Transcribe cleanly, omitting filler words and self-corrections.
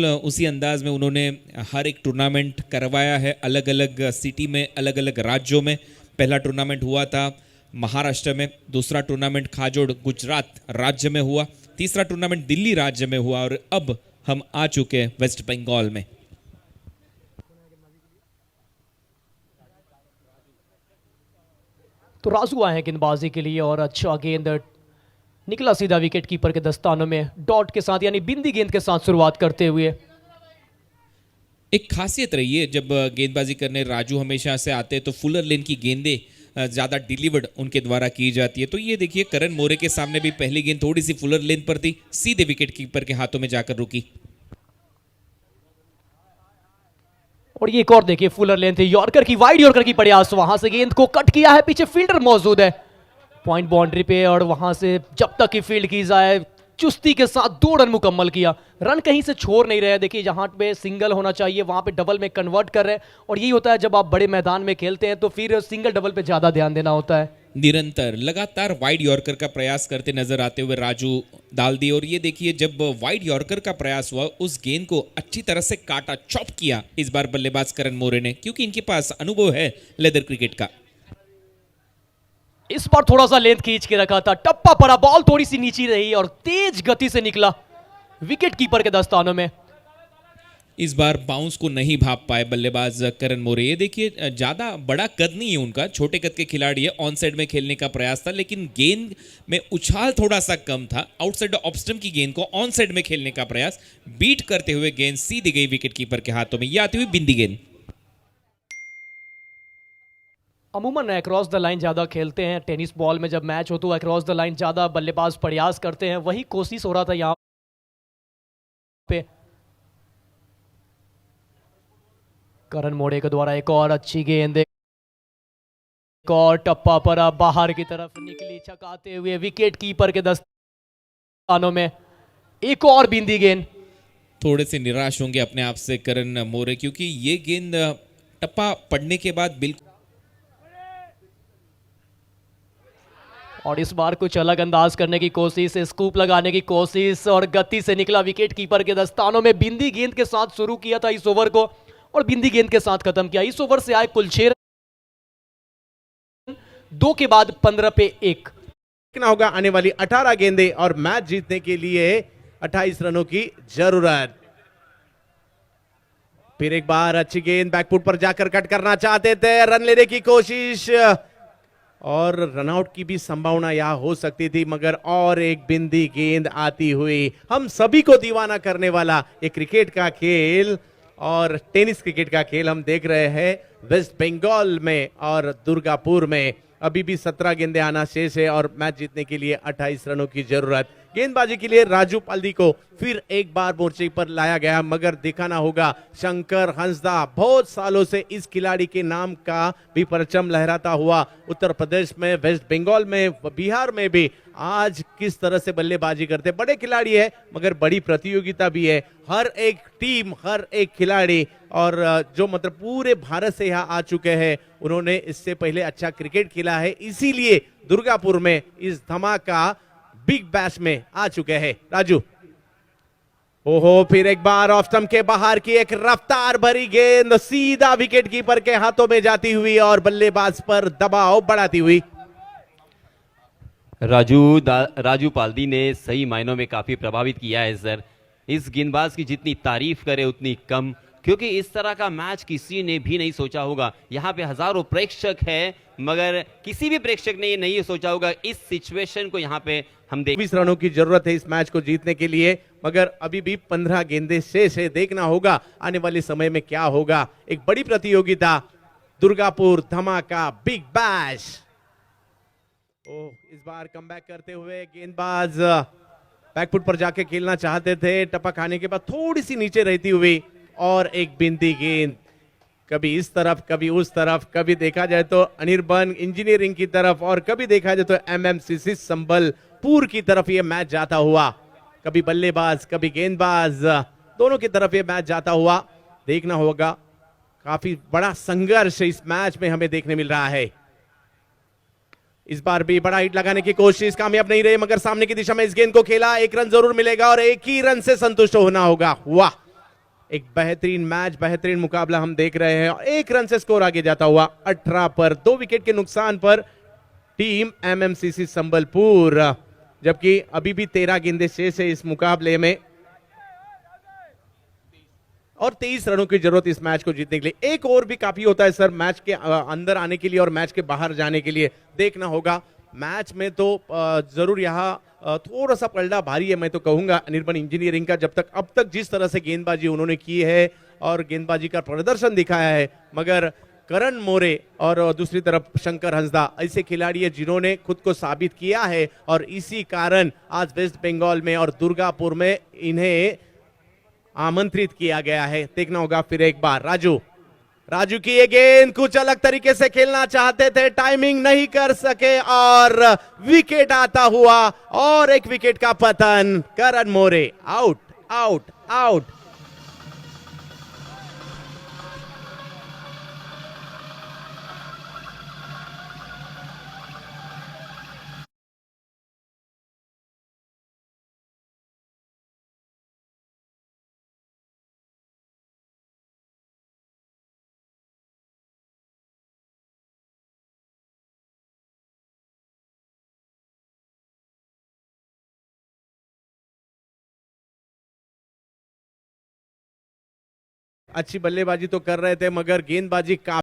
उसी अंदाज में उन्होंने हर एक टूर्नामेंट करवाया है, अलग अलग सिटी में, अलग अलग राज्यों में। पहला टूर्नामेंट हुआ था महाराष्ट्र में, दूसरा टूर्नामेंट खाजोड़ गुजरात राज्य में हुआ, तीसरा टूर्नामेंट दिल्ली राज्य में हुआ और अब हम आ चुके हैं वेस्ट बंगाल में। तो राजू आए हैं गेंदबाजी के लिए और अच्छा गेंद निकला सीधा विकेट कीपर के दस्तानों में, डॉट के साथ यानी बिंदी गेंद के साथ शुरुआत करते हुए। एक खासियत रही है जब गेंदबाजी करने राजू हमेशा से आते हैं तो फुलर लेन की गेंदें ज़्यादा डिलीवर्ड उनके द्वारा की जाती है। तो ये देखिए करण मोरे के सामने भी पहली गेंद थोड़ी सी फुलर लेन पर थी, सीधे विकेट कीपर के हाथों में जाकर रुकी। और ये एक और देखिए फुलर लेन थे, यॉर्कर की, वाइड यॉर्कर की प्रयास, वहां से गेंद को कट किया है, पीछे फील्डर मौजूद है पॉइंट बाउंड्री पे और वहां से जब तक की फील्ड की जाए चुस्ती के साथ 2 रन मुकम्मल किया। रन कहीं से छोड़ नहीं रहे, देखिए जहां पे सिंगल होना चाहिए वहां पे डबल में कन्वर्ट कर रहे हैं। और यही होता है जब आप बड़े मैदान में खेलते हैं तो फिर सिंगल डबल पे ज्यादा ध्यान देना होता है। निरंतर लगातार वाइड यॉर्कर का प्रयास करते नजर आते हुए राजू डाल दी। और ये देखिए जब वाइड यॉर्कर का प्रयास हुआ उस गेंद को अच्छी तरह से काटा, चॉप किया इस बार बल्लेबाज करण मोरे ने, क्योंकि इनके पास अनुभव है लेदर क्रिकेट का। इस बार थोड़ा सा लेंथ खींच के रखा था, टप्पा पड़ा, बॉल थोड़ी सी नीची रही और तेज गति से निकला विकेट कीपर के दस्तानों में। इस बार बाउंस को नहीं भाप पाए बल्लेबाज करण मोरे। ये देखिए ज्यादा बड़ा कद नहीं है उनका, छोटे कद के खिलाड़ी है, ऑन साइड में खेलने का प्रयास था लेकिन गेंद में उछाल थोड़ा सा कम था। आउटसाइड ऑफ स्टंप की गेंद को ऑन साइड में खेलने का प्रयास, बीट करते हुए गेंद सीधी गई विकेट कीपर के हाथों में। ये आती हुई बिंदी गेंद। अमूमन अक्रॉस द लाइन ज्यादा खेलते हैं, टेनिस बॉल में जब मैच हो तो अक्रॉस द लाइन ज्यादा बल्लेबाज प्रयास करते हैं, वही कोशिश हो रहा था यहां पे। करण मोरे के द्वारा एक और अच्छी गेंद, एक और टप्पा पड़ा, बाहर की तरफ निकली, छकाते हुए विकेट कीपर के दस्तानों में एक और बिंदी गेंद। थोड़े से निराश होंगे अपने आप से करण मोरे, क्योंकि ये गेंद टप्पा पड़ने के बाद बिल्कुल, और इस बार कुछ अलग अंदाज करने की कोशिश, स्कूप लगाने की कोशिश और गति से निकला विकेट कीपर के दस्तानों में। बिंदी गेंद के साथ शुरू किया था इस ओवर को और बिंदी गेंद के साथ खत्म किया। इस ओवर से आए कुल 6 रन, 2 के बाद 15 पे 1। देखना होगा आने वाली 18 गेंदें और मैच जीतने के लिए 28 रनों की जरूरत। फिर एक बार अच्छी गेंद बैकफुट पर जाकर कट करना चाहते थे, रन लेने की कोशिश और रनआउट की भी संभावना यहां हो सकती थी, मगर और एक बिंदी गेंद आती हुई। हम सभी को दीवाना करने वाला एक क्रिकेट का खेल और टेनिस क्रिकेट का खेल हम देख रहे हैं वेस्ट बंगाल में और दुर्गापुर में। अभी भी 17 गेंदें आना शेष है और मैच जीतने के लिए 28 रनों की जरूरत। गेंदबाजी के लिए राजू पाल्दी को फिर एक बार मोर्चे पर लाया गया, मगर दिखाना होगा शंकर हंसदा। बहुत सालों से इस खिलाड़ी के नाम का भी परचम लहराता हुआ उत्तर प्रदेश में, वेस्ट बंगाल में, बिहार में भी आज किस तरह से बल्लेबाजी करते। बड़े खिलाड़ी है मगर बड़ी प्रतियोगिता भी है। हर एक टीम, हर एक खिलाड़ी और जो मतलब पूरे भारत से यहाँ आ चुके हैं, उन्होंने इससे पहले अच्छा क्रिकेट खेला है, इसीलिए दुर्गापुर में इस धमाका बिग बैश में आ चुके हैं। राजू, ओहो, फिर एक बार ऑफ स्टंप के बाहर की एक रफ्तार भरी गेंद सीधा विकेट कीपर के हाथों में जाती हुई और बल्लेबाज पर दबाव बढ़ाती हुई। राजू पाल्दी ने सही मायनों में काफी प्रभावित किया है सर। इस गेंदबाज की जितनी तारीफ करे उतनी कम, क्योंकि इस तरह का मैच किसी ने भी नहीं सोचा होगा। यहाँ पे हजारों प्रेक्षक है मगर किसी भी प्रेक्षक ने ये नहीं सोचा होगा इस सिचुएशन को यहाँ पे हम 20 रनों की जरूरत है इस मैच को जीतने के लिए, मगर अभी भी 15 गेंदें शेष है। देखना होगा आने वाले समय में क्या होगा। एक बड़ी प्रतियोगिता, दुर्गापुर धमाका बिग बैश। इस बार कमबैक करते हुए गेंदबाज बैकफुट पर जाके खेलना चाहते थे, टपक खाने के बाद थोड़ी सी नीचे रहती हुई और एक बिंदी गेंद कभी इस तरफ कभी उस तरफ, कभी देखा जाए तो अनिर्बन इंजीनियरिंग की तरफ और कभी देखा जाए तो एमएमसीसी संबलपुर की तरफ ये मैच जाता हुआ। कभी बल्लेबाज कभी गेंदबाज, दोनों की तरफ ये मैच जाता हुआ। देखना होगा, काफी बड़ा संघर्ष इस मैच में हमें देखने मिल रहा है। इस बार भी बड़ा हिट लगाने की कोशिश कामयाब नहीं रही, मगर सामने की दिशा में इस गेंद को खेला, 1 रन जरूर मिलेगा और 1 ही रन से संतुष्ट होना होगा। वाह, एक बेहतरीन मैच, बेहतरीन मुकाबला हम देख रहे हैं और 1 रन से स्कोर आगे जाता हुआ 18 पर। 2 विकेट के नुकसान पर टीम एमएमसीसी संबलपुर, जबकि अभी भी 13 गेंदें शेष है इस मुकाबले में और 23 रनों की जरूरत इस मैच को जीतने के लिए। एक ओवर भी काफी होता है सर मैच के अंदर आने के लिए और मैच के बाहर जाने के लिए। देखना होगा मैच में तो जरूर यहाँ थोड़ा सा पलड़ा भारी है मैं तो कहूंगा अनिर्बन इंजीनियरिंग का, जब तक अब तक जिस तरह से गेंदबाजी उन्होंने की है और गेंदबाजी का प्रदर्शन दिखाया है। मगर करण मोरे और दूसरी तरफ शंकर हंसदा ऐसे खिलाड़ी है जिन्होंने खुद को साबित किया है और इसी कारण आज वेस्ट बंगाल में और दुर्गापुर में इन्हें आमंत्रित किया गया है। देखना होगा फिर एक बार राजू की ये गेंद कुछ अलग तरीके से खेलना चाहते थे, टाइमिंग नहीं कर सके और विकेट आता हुआ और एक विकेट का पतन। करण मोरे आउट आउट आउट। अच्छी बल्लेबाजी तो कर रहे थे मगर गेंदबाजी काफी